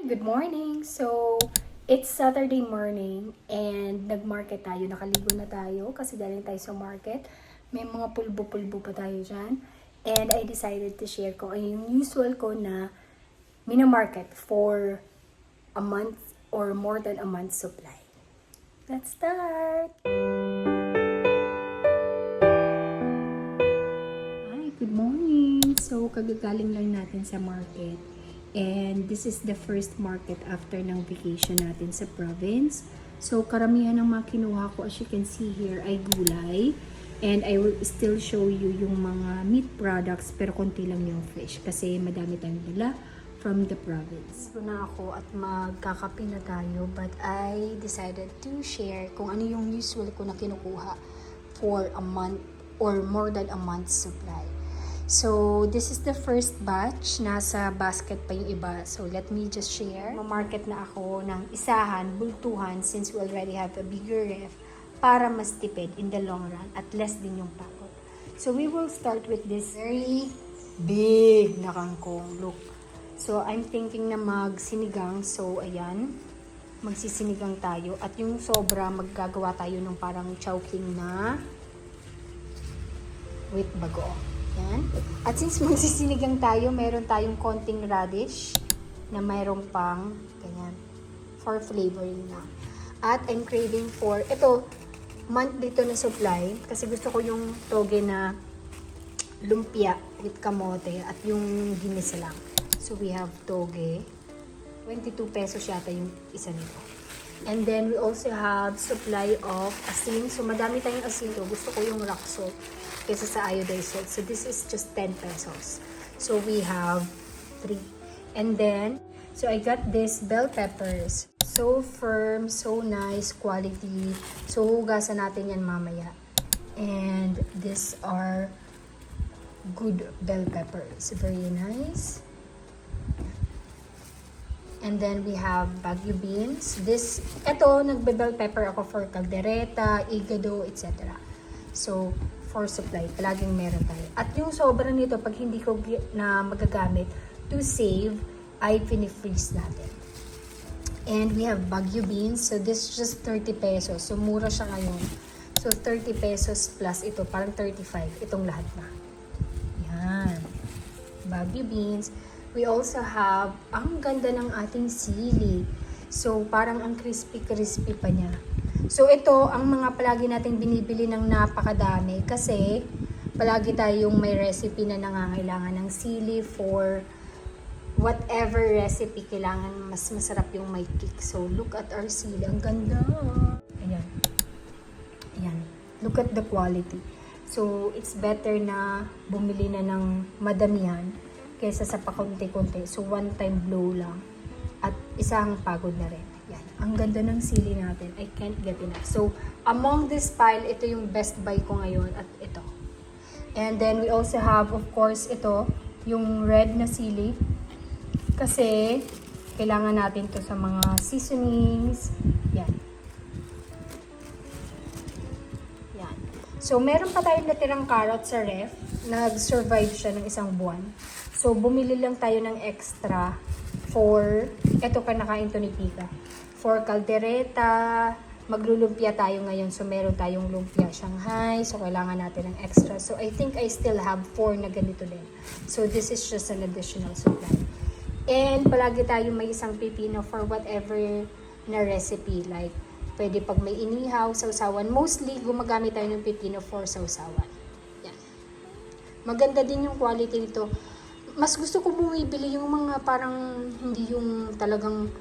Good morning! So, it's Saturday morning and nag-market tayo. Nakaligo na tayo kasi galing tayo sa market. May mga pulbo-pulbo pa tayo dyan. And I decided to share ko ay yung usual ko na mina-market for a month or more than a month's supply. Let's start! Hi, good morning! So, kagagaling lang natin sa market. And this is the first market after ng vacation natin sa province. So, karamihan ng mga kinuha ko, as you can see here, ay gulay. And I will still show you yung mga meat products, pero konti lang yung fish. Kasi madami tayong dala from the province. Ito na ako at magkakape na tayo. But I decided to share kung ano yung usual ko na kinukuha for a month or more than a month's supply. So, this is the first batch. Nasa basket pa yung iba. So, let me just share. Mamarket na ako ng isahan, bultuhan, since we already have a bigger ref, para mas tipid in the long run at less din yung pagod. So, we will start with this very big na kangkong. Look. So, I'm thinking na magsinigang. So, ayan. Magsisinigang tayo. At yung sobra, maggagawa tayo ng parang chowking na with bagoong. Yan. At since magsisinigang tayo, meron tayong konting radish na mayroong pang ganyan for flavoring lang. At I'm craving for, ito, month dito na supply kasi gusto ko yung toge na lumpia with kamote at yung ginisa lang. So we have toge. 22 pesos yata yung isa nito. And then we also have supply of asin. So madami tayong asin to. Gusto ko yung rock salt kaysa sa iodized salt. So this is just 10 pesos. So we have 3. And then, so I got this bell peppers. So firm, so nice, quality. So hugasan natin yan mamaya. And these are good bell peppers. Very nice. And then we have Baguio beans. Ito, nagbe-bell pepper ako for caldereta, igado, etc. So, for supply, palaging meron tayo. At yung sobra nito, pag hindi ko na magagamit, to save, ay pinifreeze natin. And we have Baguio beans. So, this is just 30 pesos. So, mura siya ngayon. So, 30 pesos plus ito, parang 35. Itong lahat na. Yan. Baguio beans. We also have, ang ganda ng ating sili. So, parang ang crispy-crispy pa niya. So, ito, ang mga palagi natin binibili ng napakadami kasi palagi tayong may recipe na nangangailangan ng sili for whatever recipe kailangan mas masarap yung may kick. So, look at our sili. Ang ganda. Ayan. Ayan. Look at the quality. So, it's better na bumili na ng madamihan kaysa sa pakunti-kunti. So, one-time blow lang. At isang pagod na rin. Yan. Ang ganda ng sili natin. I can't get enough. So, among this pile, ito yung best buy ko ngayon. At ito. And then, we also have, of course, ito. Yung red na sili. Kasi, kailangan natin to sa mga seasonings. Yan. Yan. So, meron pa tayong natirang carrot sa ref. Nag-survive siya ng isang buwan. So, bumili lang tayo ng extra for, eto pa nakain to ni Pika, for caldereta, maglulumpia tayo ngayon. So, meron tayong lumpia Shanghai. So, kailangan natin ng extra. So, I think I still have 4 na ganito din. So, this is just an additional supply. And, palagi tayo may isang pipino for whatever na recipe. Like, pwede pag may inihaw, sausawan. Mostly, gumagamit tayo ng pipino for sausawan. Yan. Maganda din yung quality nito. Mas gusto ko bumibili yung mga parang hindi yung talagang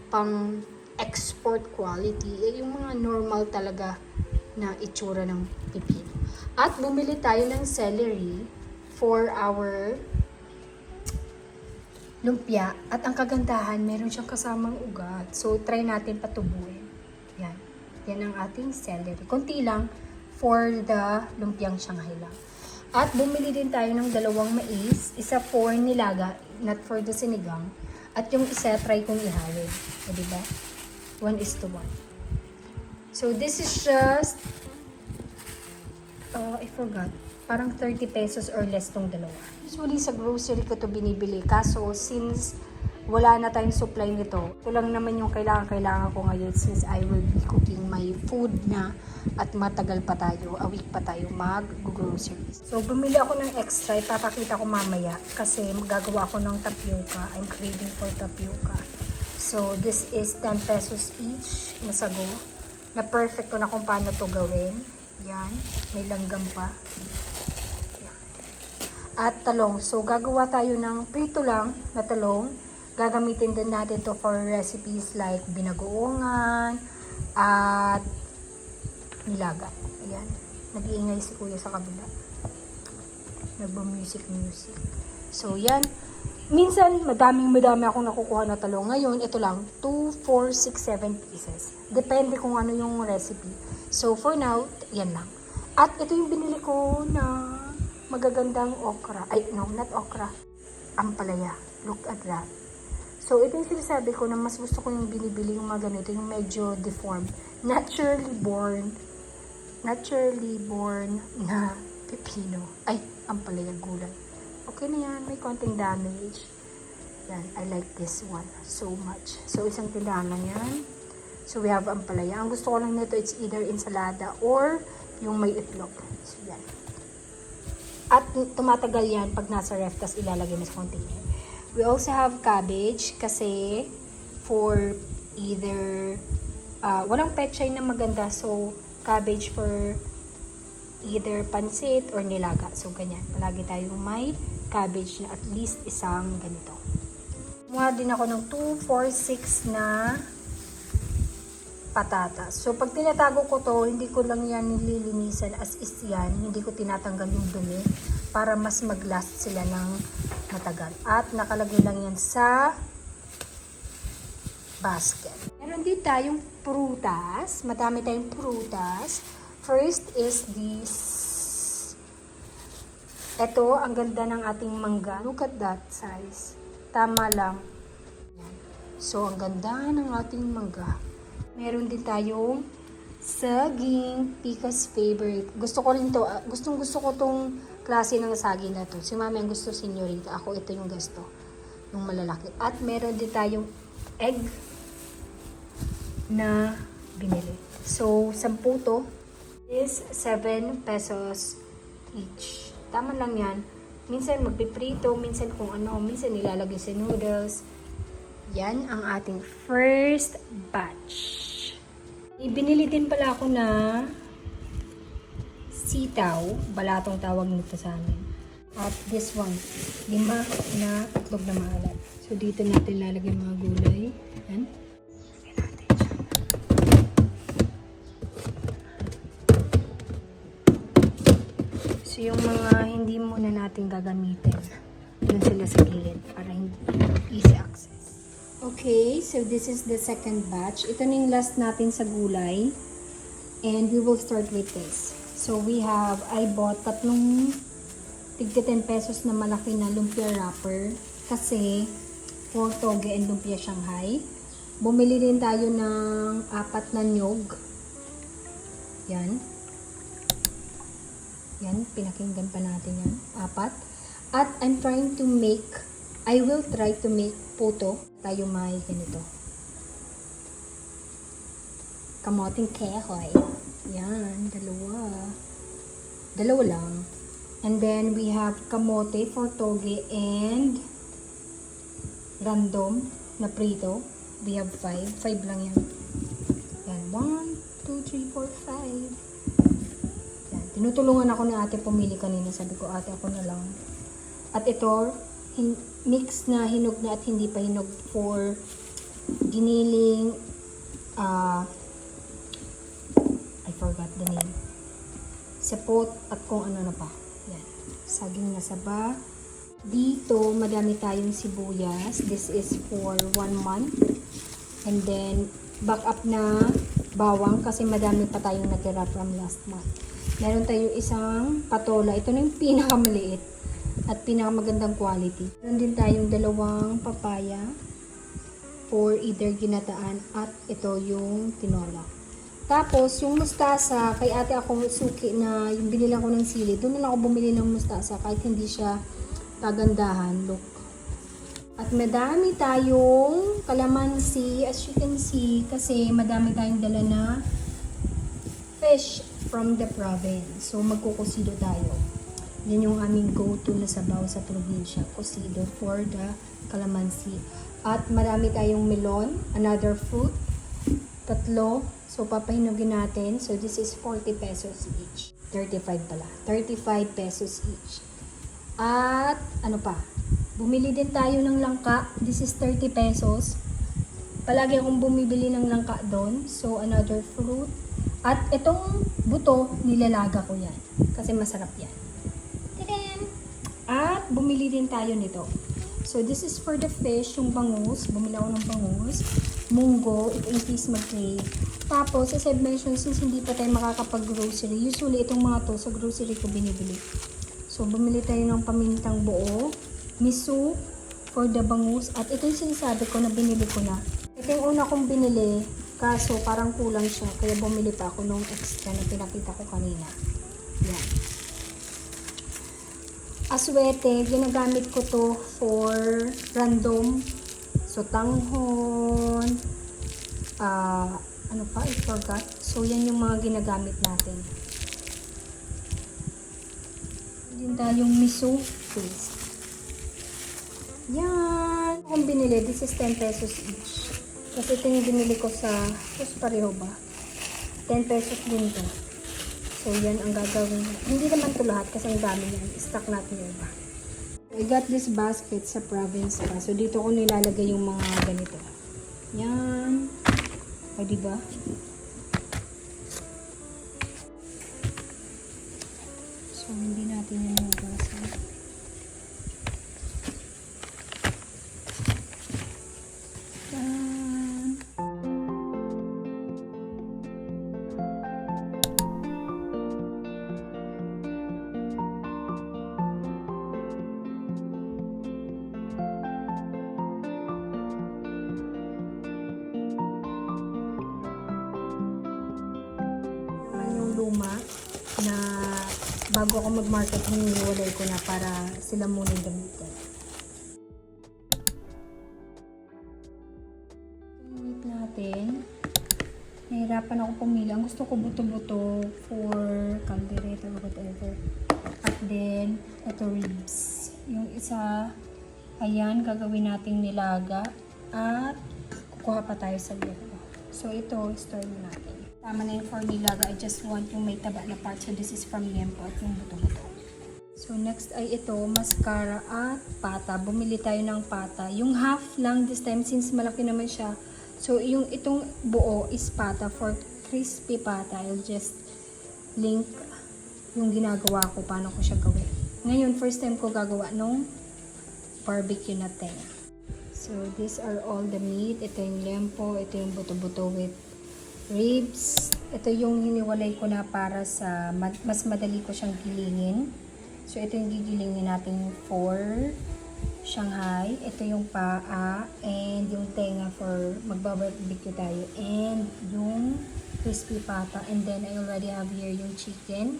pang export quality. Yung mga normal talaga na itsura ng pipino. At bumili tayo ng celery for our lumpia. At ang kagandahan, meron siyang kasamang ugat. So, try natin patubuin. Yan. Yan ang ating celery. Konti lang for the lumpiang Shanghai lang. At bumili din tayo ng 2 mais, isa for nilaga, not for the sinigang, at yung isa try kong ihawin. O, diba? 1:1. So, this is just, I forgot, parang 30 pesos or less tong dalawa. Usually sa grocery ko to binibili, kaso since wala na tayong supply nito. Ito lang naman yung kailangan ko ngayon since I will be cooking my food na at matagal pa tayo, a week pa tayo mag-groceries. So, bumili ako ng extra, ipapakita ko mamaya kasi magagawa ako ng tapioca. I'm craving for tapioca. So, this is 10 pesos each na sago na perfect ko na kung paano to gawin. Yan, may langgam pa. At talong. So, gagawa tayo ng prito lang na talong. Gagamitin din natin to for recipes like binagoongan at nilaga. Ayan. Nag-iingay si kuya sa kabila. Nagbo-music. So, yan. Minsan, madami akong nakukuha na talong. Ngayon, ito lang. 2, 4, 6, 7 pieces. Depende kung ano yung recipe. So, for now, yan lang. At ito yung binili ko na magagandang okra. Ay, no, not okra. Ampalaya. Look at that. So, ito yung sinasabi ko na mas gusto ko yung binibili yung mga ganito, yung medyo deformed. Naturally born na pepino. Ay, ampalaya gulay. Okay na yan. May konting damage. Yan. I like this one so much. So, isang tindahan lang yan. So, we have ampalaya. Ang gusto ko lang nito, it's either ensalada or yung may itlog. So, yan. At tumatagal yan pag nasa ref, tas ilalagay mo sa container. We also have cabbage kasi for either walang pechay na maganda, so cabbage for either pansit or nilaga. So ganyan, palagi tayong may cabbage na at least isang ganito. Kumuha din ako ng 2, 4, 6 na patatas. So pag tinatago ko to, hindi ko lang yan nililinisan as is yan, hindi ko tinatanggal yung dumi para mas mag-last sila ng matagal. At nakalagay lang yan sa basket. Meron din tayong prutas. Madami tayong prutas. First is this. Ito, ang ganda ng ating mangga. Look at that size. Tama lang. So, ang ganda ng ating mangga. Meron din tayong saging, Pika's favorite. Gusto ko rin to. Gusto ko tong klase ng saging na to. Si mami ang gusto, senyorita. Ako, ito yung gusto. Yung malalaki. At meron din tayong egg na binili. So, 10 to is 7 pesos each. Tama lang yan. Minsan magpiprito, minsan kung ano, minsan nilalagay sa noodles. Yan ang ating first batch. Ibinili din pala ako na sitaw, balatong tawag nito sa amin. At this one, 5 na itlog na maalat. So, dito natin lalagay mga gulay. Yan. So, yung mga hindi muna natin gagamitin, dun sila sa gilid para hindi easy access. Okay, so this is the second batch. Ito na yung last natin sa gulay. And we will start with this. So, I bought 3 tigti 10 pesos na malaki na lumpia wrapper kasi for toge and lumpia Shanghai. Bumili din tayo ng 4 na nyog. Yan. Yan, pinakinggan pa natin yan. 4. At I will try to make puto. Tayo may ganito. Kamoting kehoy. Yan, dalawa lang. And then we have kamote for toge and random na prito. We have 5. 5 lang yan. Yan, 1, 2, 3, 4, 5. Yan, tinutulungan ako ni ate pumili kanina. Sabi ko, ate, ako na lang. At ito, mix na hinog na at hindi pa hinog for giniling I forgot the name. Sapot at kung ano na pa. Yan. Saging na saba. Dito, madami tayong sibuyas. This is for 1 month. And then, back up na bawang kasi madami pa tayong natira from last month. Meron tayong isang patola. Ito na yung pinakamaliit at pinakamagandang quality. Meron din tayong 2 papaya for either ginataan at ito yung tinola. Tapos, yung mustasa, kay ate ako suki na yung binilang ko ng sili. Doon na lang ako bumili ng mustasa kahit hindi siya kagandahan. Look. At madami tayong kalamansi, as you can see, kasi madami tayong dala na fish from the province. So, magkukusido tayo. Yan yung aming go-to na sabaw sa probinsya. Kusido for the kalamansi. At marami tayong melon, another fruit. 3. So, papahinugin natin. So, this is 40 pesos each. 35 pala. 35 pesos each. At, ano pa? Bumili din tayo ng langka. This is 30 pesos. Palagi akong bumibili ng langka doon. So, another fruit. At itong buto, nilalaga ko yan. Kasi masarap yan. Tadam! At bumili din tayo nito. So, this is for the fish, yung bangus. Bumili ako ng bangus. Munggo, ito yung fish mag-crave. Tapos, as I've mentioned, since hindi pa tayo makakapag-grocery, usually itong mga to sa grocery ko binibili. So, bumili tayo ng pamintang buo, miso for the bangus. At ito yung sinasabi ko na binili ko na. Ito yung una kong binili, kaso parang kulang siya. Kaya bumili pa ako nung extra na pinakita ko kanina. Yan. Aswete, ginagamit ko to for random. So, tanghon, ano pa, I forgot. So, yan yung mga ginagamit natin. Din tayong miso paste. Yan. Kung binili, this is 10 pesos each. Kasi ito yung binili ko sa, pareho ba? 10 pesos din to. So, yan ang gagawin. Hindi naman ito lahat kasi ang dami yan. Stock natin yung iba. I got this basket sa province pa. So, dito ko nilalagay yung mga ganito. Yan. O, diba? So, hindi natin yung magasan. Yan. Yung luma na bago ako mag-market, hiniwalay ko na para sila muna yung gamitin. Wait natin. Nahirapan ako pumili. Ang gusto ko buto-buto for caldereta or whatever. At then, ito ribs. Yung isa, ayan, gagawin nating nilaga. At kukuha pa tayo sa liero. So, ito, store natin. Tama na yung for nilaga. I just want yung may taba na part. So, this is from Liempo at yung buto-buto. So, next ay ito, mascara at pata. Bumili tayo ng pata. Yung half lang this time since malaki naman siya. So, yung itong buo is pata for crispy pata. I'll just link yung ginagawa ko, paano ko siya gawin. Ngayon, first time ko gagawa nung barbecue na tenga. So, these are all the meat. Ito yung lempo, ito yung buto-buto with ribs. Ito yung hiniwalay ko na para sa mas madali ko siyang gilingin. So, ito yung gigilingin natin for Shanghai. Ito yung paa and yung tenga for magbabarbecue tayo. And yung crispy pata. And then, I already have here yung chicken.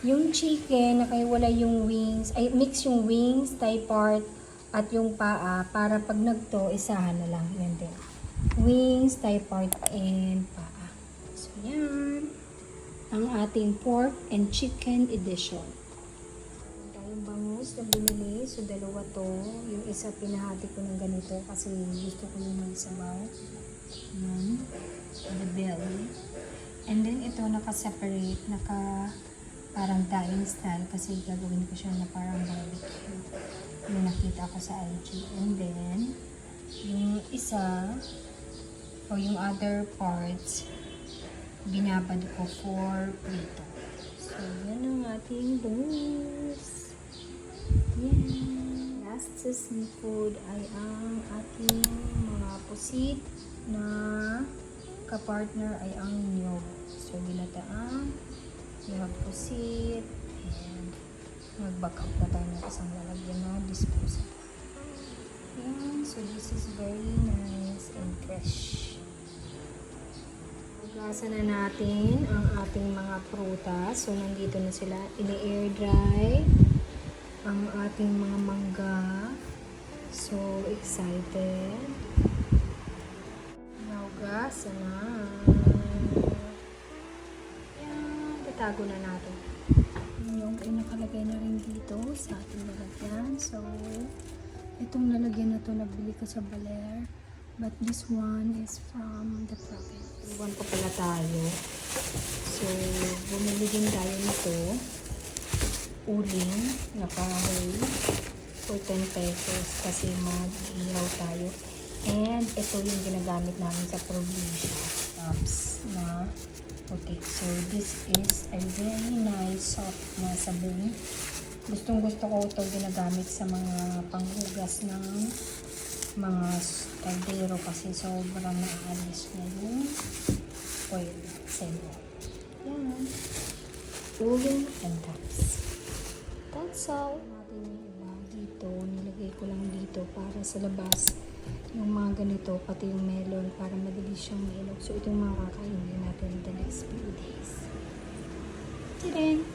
Yung chicken, nakaiwalay yung wings. Ay, mix yung wings, thigh part, at yung paa. Para pag nagto, isahan na lang. Yan din. Wings, thigh part, and paa. So, yan. Ang ating pork and chicken edition. Tayong bangus na binili. So, dalawa to. Yung isa, pinahati ko ng ganito kasi gusto ko yung magsabaw. Yan. The belly. And then, ito naka-separate. Parang dying style kasi gagawin ko siya na parang barbecue. Yung nakita ko sa IG. And then, yung isa, o yung other parts, binabad ko for prito. So, yan ang ating bangus. Yan. Last sa seafood ay ang ating mga pusit na kapartner ay ang niyog. So, ginataang yung pusit and mag-back up na tayo ng isang lalagyan na disposable. Yan. So, this is very nice and fresh. Hugasan na natin ang ating mga prutas. So, nandito na sila. Ini-air dry ang ating mga mangga. So excited. Naugas na. Yan, tatago na natin. Yung nakalagay na rin dito sa ating lalagyan. So, itong lalagyan na to nabili ko sa Baler. But this one is from the Prophet. Iwan pa pala tayo. So, bumili din tayo nito. Uling, naka-hold for 10 pesos kasi mag-ihaw tayo. And ito yung ginagamit namin sa probinsya cups na puti. So, this is a very nice soft na sabon. Gustong gusto ko ito ginagamit sa mga panghugas ng mga kaldero kasi sobrang naalis niya yung oil sa iyo. Yan. Uling and cups. That's all. Natin yung iba dito. Nilagay ko lang dito para sa labas. Yung mga ganito, pati yung melon para madali siyang mailog. So, ito yung mga kakainin natin the next few days. Tadang!